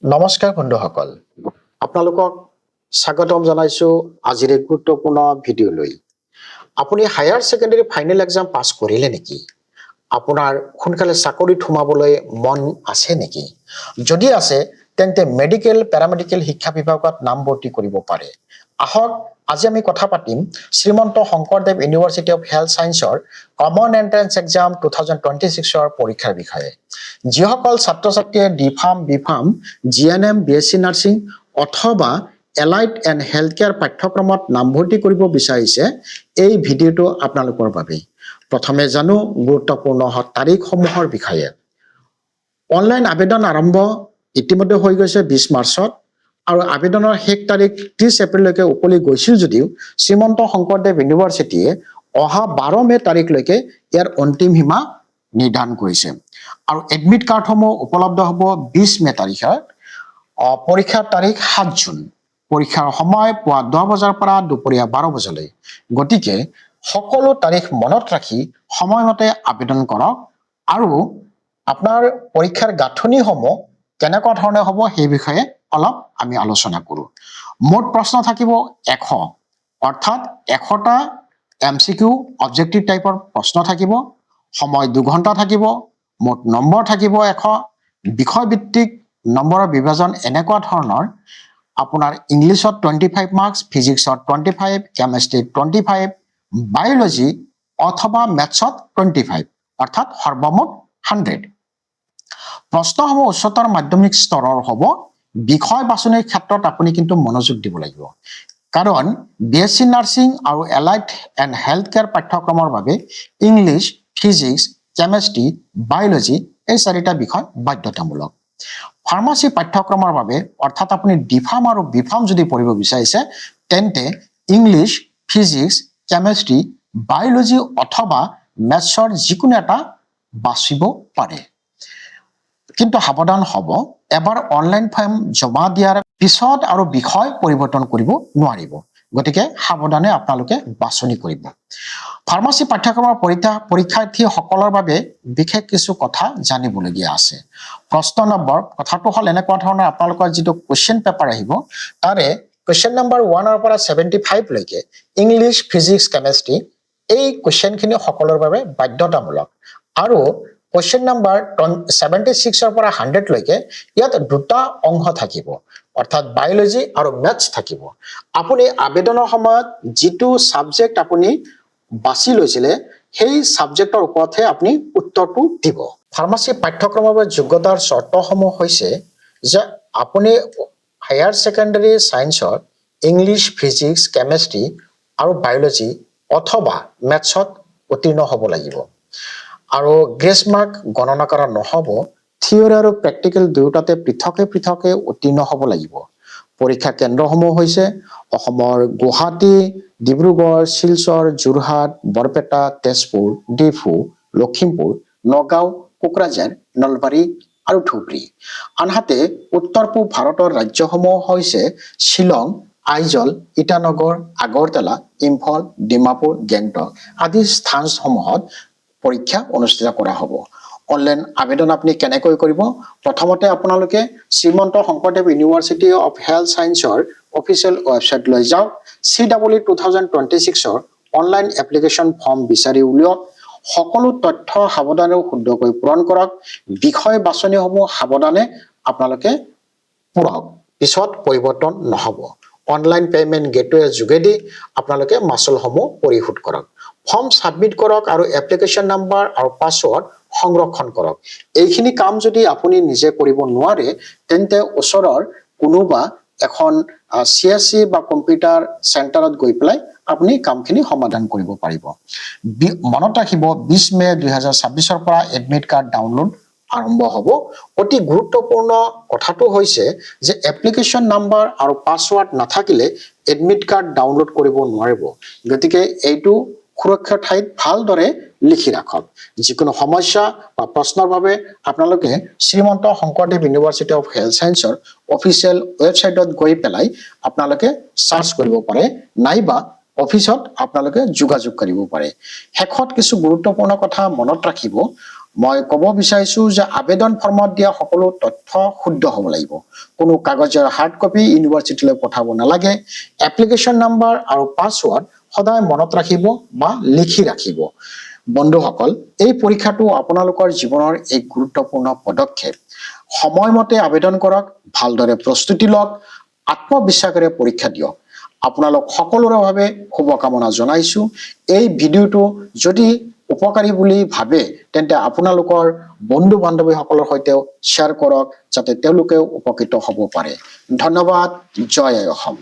নমস্কাৰ বন্ধুসকল, আপোনালোকক স্বাগতম জনাইছো আজিৰ এক গুৰুত্বপূৰ্ণ ভিডিঅ'লৈ। আপুনি হায়াৰ ছেকেণ্ডাৰী ফাইনেল এক্সাম পাছ কৰিলে নেকি? আপোনাৰ সোনকালে চাকৰিত সোমাবলৈ মন আছে নেকি? যদি আছে তেন্তে মেডিকেল পেৰামেডিকেল শিক্ষা বিভাগত নামভৰ্তি কৰিব পাৰে। আহক আজি আমি কথা পাতিম Srimanta Sankardev University of Health সায়েন্সৰ কমন এন্ট্ৰেন্স এক্সাম 2026ৰ পৰীক্ষাৰ বিষয়ে। যিসকল ছাত্ৰ ছাত্ৰীয়ে D Pharm B Pharm GNM BSc nursing অথবা এলাইড এণ্ড হেল্থ কেয়াৰ পাঠ্যক্ৰমত নামভৰ্তি কৰিব বিচাৰিছে, এই ভিডিঅ'টো আপোনালোকৰ বাবে। প্ৰথমে জানো গুৰুত্বপূৰ্ণ তাৰিখসমূহৰ বিষয়ে। অনলাইন আবেদন আৰম্ভ ইতিমধ্যে হৈ গৈছে 20 মাৰ্চত আৰু আবেদনৰ শেষ তাৰিখ 30 এপ্ৰিললৈকে উকলি গৈছিল যদিও শ্ৰীমন্ত শংকৰদেৱ ইউনিভাৰ্চিটিয়ে অহা 12 মে তাৰিখলৈকে ইয়াৰ অন্তিম সীমা নিৰ্ধাৰণ কৰিছে আৰু এডমিট কাৰ্ডসমূহ উপলব্ধ হ'ব 20 মে তাৰিখে। পৰীক্ষাৰ তাৰিখ 7 জুন। পৰীক্ষাৰ সময় পুৱা 10 বজাৰ পৰা দুপৰীয়া 12 বজালৈ। গতিকে সকলো তাৰিখ মনত ৰাখি সময়মতে আবেদন কৰক আৰু আপোনাৰ পৰীক্ষাৰ গাঁথনিসমূহ কেনেকুৱা ধৰণে হ'ব সেই বিষয়ে অলপ আমি আলোচনা কৰোঁ। মুঠ প্ৰশ্ন থাকিব 100, অৰ্থাৎ 100টা MCQ অবজেক্টিভ টাইপৰ প্ৰশ্ন থাকিব। সময় 2 ঘণ্টা থাকিব। মুঠ নম্বৰ থাকিব 100। বিষয়ভিত্তিক নম্বৰৰ বিভাজন এনেকুৱা ধৰণৰ: আপোনাৰ ইংলিছত 25 মাৰ্কছ, ফিজিক্সত 25, কেমেষ্ট্ৰিত 25, বায়'লজি অথবা মেথছত 25, অৰ্থাৎ সৰ্বমুঠ 100। প্ৰশ্নসমূহ উচ্চতৰ মাধ্যমিক স্তৰৰ হ'ব। বিষয় বাছনিৰ ক্ষেত্ৰত আপুনি কিন্তু মনোযোগ দিব লাগিব, কাৰণ বিএছচি নাৰ্ছিং আৰু এলাইড এণ্ড হেল্থ কেয়াৰ পাঠ্যক্ৰমৰ বাবে ইংলিছ, ফিজিক্স, কেমেষ্ট্ৰি, বায়'লজি এই 4টা বিষয় বাধ্যতামূলক। ফাৰ্মাচী পাঠ্যক্ৰমৰ বাবে অৰ্থাৎ আপুনি ডিফাৰ্ম আৰু বিফাৰ্ম যদি পঢ়িব বিচাৰিছে তেন্তে ইংলিছ, ফিজিক্স, কেমেষ্ট্ৰি, বায়'লজি অথবা মেথছৰ যিকোনো এটা বাছিব পাৰে। কিন্তু সাৱধান হ'ব, এবাৰ অনলাইন ফৰ্ম জমা দিয়াৰ পিছত আৰু বিষয় পৰিৱৰ্তন কৰিব নোৱাৰিব। গতিকে সাৱধানে আপোনালোকে বাছনি কৰিব। ফাৰ্মাচী পাঠ্যক্ৰমৰ পৰীক্ষাৰ্থীসকলৰ বাবে বিশেষ কিছু কথা জানিবলগীয়া আছে। প্ৰশ্ন নম্বৰ কথাটো হ'ল এনেকুৱা ধৰণৰ: আপোনালোকৰ যিটো কুৱেশ্যন পেপাৰ আহিব তাৰে কুৱেশ্যন নম্বৰ 1ৰ পৰা 75 লৈকে ইংলিছ, ফিজিক্স, কেমেষ্ট্ৰি এই কুৱেশ্যনখিনি সকলোৰে বাবে বাধ্যতামূলক আৰু কুৱেশ্যন নম্বৰ 76ৰ পৰা 100 লৈকে ইয়াত 2টা অংশ থাকিব, অৰ্থাৎ বায়'লজি আৰু মেথছ থাকিব। আপুনি আবেদনৰ সময়ত যিটো ছাবজেক্ট আপুনি বাছি লৈছিলে সেই ছাবজেক্টৰ ওপৰতহে আপুনি উত্তৰটো দিব। ফাৰ্মাচী পাঠ্যক্ৰমৰ বাবে যোগ্যতাৰ চৰ্তসমূহ হৈছে যে আপুনি হায়াৰ ছেকেণ্ডাৰী ছায়েন্সত ইংলিছ, ফিজিক্স, কেমেষ্ট্ৰি আৰু বায়'লজি অথবা মেথছত উত্তীৰ্ণ হ'ব লাগিব আৰু গ্ৰেছ মাৰ্ক গণনা কৰা নহ'ব। থিয়ৰী আৰু প্ৰেক্টিকেল দুয়োটাতে পৃথকে উত্তীৰ্ণ হ'ব লাগিব। পৰীক্ষা কেন্দ্ৰসমূহ হৈছে অসমৰ গুৱাহাটী, ডিব্ৰুগড়, শিলচৰ, যোৰহাট, বৰপেটা, তেজপুৰ, ডিফু, লখিমপুৰ, নগাঁও, কোকৰাঝাৰ, নলবাৰী আৰু ধুবুৰী। আনহাতে উত্তৰ পূব ভাৰতৰ ৰাজ্যসমূহ হৈছে শ্বিলং, আইজল, ইটানগৰ, আগৰতলা, ইম্ফল, ডিমাপুৰ, গেংটক আদি স্থানসমূহত পৰীক্ষা অনুষ্ঠিত কৰা হ'ব। অনলাইন আবেদন আপুনি কেনেকৈ কৰিব? প্ৰথমতে আপোনালোকে Srimanta Sankardev University of Health সায়েন্সৰ অফিচিয়েল ৱেবছাইটলৈ যাওক। CEE 2026ৰ অনলাইন এপ্লিকেশ্যন ফৰ্ম বিচাৰি উলিয়াওক। সকলো তথ্য সাৱধানে শুদ্ধকৈ পূৰণ কৰক। বিষয় বাছনিসমূহ সাৱধানে আপোনালোকে পূৰক, পিছত পৰিৱৰ্তন নহ'ব। অনলাইন পে'মেণ্ট গেটৱেৰ যোগেদি আপোনালোকে মাচুলসমূহ পৰিশোধ কৰক। ফৰ্ম ছাবমিট কৰক আৰু এপ্লিকেশ্যন নম্বৰ আৰু পাছৱৰ্ড সংৰক্ষণ কৰক। এইখিনি কাম যদি আপুনি নিজে কৰিব নোৱাৰে তেন্তে ওচৰৰ কোনোবা এখন CSC বা কম্পিউটাৰ চেণ্টাৰত গৈ পেলাই আপুনি কামখিনি সমাধান কৰিব পাৰিব। মনত ৰাখিব, 20 মে 2026ৰ পৰা এডমিট কাৰ্ড ডাউনলোড আৰম্ভ হ'ব। অতি গুৰুত্বপূৰ্ণ কথাটো হৈছে যে এপ্লিকেশ্যন নম্বৰ আৰু পাছৱৰ্ড নাথাকিলে এডমিট কাৰ্ড ডাউনলোড কৰিব নোৱাৰিব। গতিকে এইটো সুৰক্ষিত ঠাইত ভালদৰে লিখি ৰাখক। যিকোনো সমস্যা বা প্ৰশ্নৰ বাবে আপোনালোকে Srimanta Sankardev University of Health সায়েন্সৰ অফিচিয়েল ৱেবছাইটত গৈ পেলাই আপোনালোকে চাৰ্চ কৰিব পাৰে, নাইবা অফিচত আপোনালোকে যোগাযোগ কৰিব পাৰে। শেষত কিছু গুৰুত্বপূৰ্ণ কথা মনত ৰাখিব। মই ক'ব বিচাৰিছো যে আবেদন ফৰ্মত দিয়া সকলো তথ্য শুদ্ধ হ'ব লাগিব। কোনো কাগজৰ হাৰ্ড কপি ইউনিভাৰ্চিটিলৈ পঠাব নালাগে। এপ্লিকেশ্যন নাম্বাৰ আৰু পাছৱৰ্ড সদায় মনত ৰাখিব বা লিখি ৰাখিব। বন্ধুসকল, এই পৰীক্ষাটো আপোনালোকৰ জীৱনৰ এক গুৰুত্বপূৰ্ণ পদক্ষেপ। সময়মতে আবেদন কৰক, ভালদৰে প্ৰস্তুতি লওক, আত্মবিশ্বাসেৰে পৰীক্ষা দিয়ক। আপোনালোক সকলোৰে বাবে শুভকামনা জনাইছো। এই ভিডিঅ'টো যদি উপকাৰী বুলি ভাবে তেন্তে আপোনালোকৰ বন্ধু বান্ধৱীসকলৰ সৈতেও শ্বেয়াৰ কৰক যাতে তেওঁলোকেও উপকৃত হ'ব পাৰে। ধন্যবাদ। জয় আই অসম।